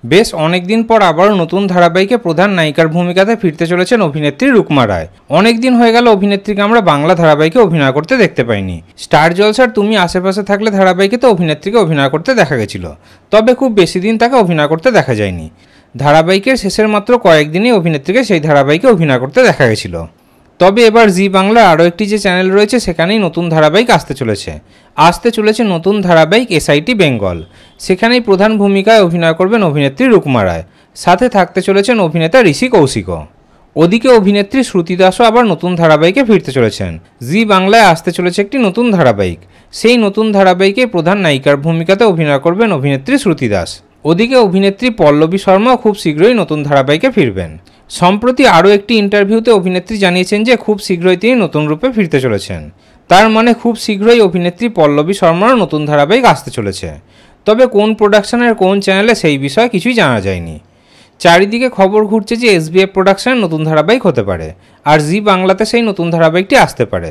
বেশ অনেকদিন পর আবারও নতুন ধারাবাহিকে প্রধান নায়িকার ভূমিকাতে ফিরতে চলেছেন অভিনেত্রী রুকমা রায়। অনেকদিন হয়ে গেল অভিনেত্রীকে আমরা বাংলা ধারাবাহিকে অভিনয় করতে দেখতে পাইনি। স্টার জলসার তুমি আশেপাশে থাকলে ধারাবাহিকে তো অভিনেত্রীকে অভিনয় করতে দেখা গেছিল, তবে খুব বেশি দিন তাকে অভিনয় করতে দেখা যায়নি। ধারাবাহিকের শেষের মাত্র কয়েকদিনই অভিনেত্রীকে সেই ধারাবাহিকে অভিনয় করতে দেখা গেছিল। তবে এবার জি বাংলার আরও একটি যে চ্যানেল রয়েছে সেখানেই নতুন ধারাবাহিক আসতে চলেছে নতুন ধারাবাহিক এসআইটি বেঙ্গল। সেখানেই প্রধান ভূমিকায় অভিনয় করবেন অভিনেত্রী রুকমা রায়, সাথে থাকতে চলেছেন অভিনেতা ঋষি কৌশিকও। ওদিকে অভিনেত্রী শ্রুতি দাসও আবার নতুন ধারাবাহিকে ফিরতে চলেছেন। জি বাংলায় আসতে চলেছে একটি নতুন ধারাবাহিক, সেই নতুন ধারাবাহিকে প্রধান নায়িকার ভূমিকাতে অভিনয় করবেন অভিনেত্রী শ্রুতি দাস। ওদিকে অভিনেত্রী পল্লবী শর্মাও খুব শীঘ্রই নতুন ধারাবাহিকে ফিরবেন। সম্প্রতি আরও একটি ইন্টারভিউতে অভিনেত্রী জানিয়েছেন যে খুব শীঘ্রই তিনি নতুন রূপে ফিরতে চলেছেন। তার মানে খুব শীঘ্রই অভিনেত্রী পল্লবী শর্মারও নতুন ধারাবাহিক আসতে চলেছে। তবে কোন প্রোডাকশনের কোন চ্যানেলে সেই বিষয়ে কিছুই জানা যায়নি। চারিদিকে খবর ঘুরছে যে এসবিএফ প্রোডাকশনের নতুন ধারাবাহিক হতে পারে, আর জি বাংলাতে সেই নতুন ধারাবাহিকটি আসতে পারে।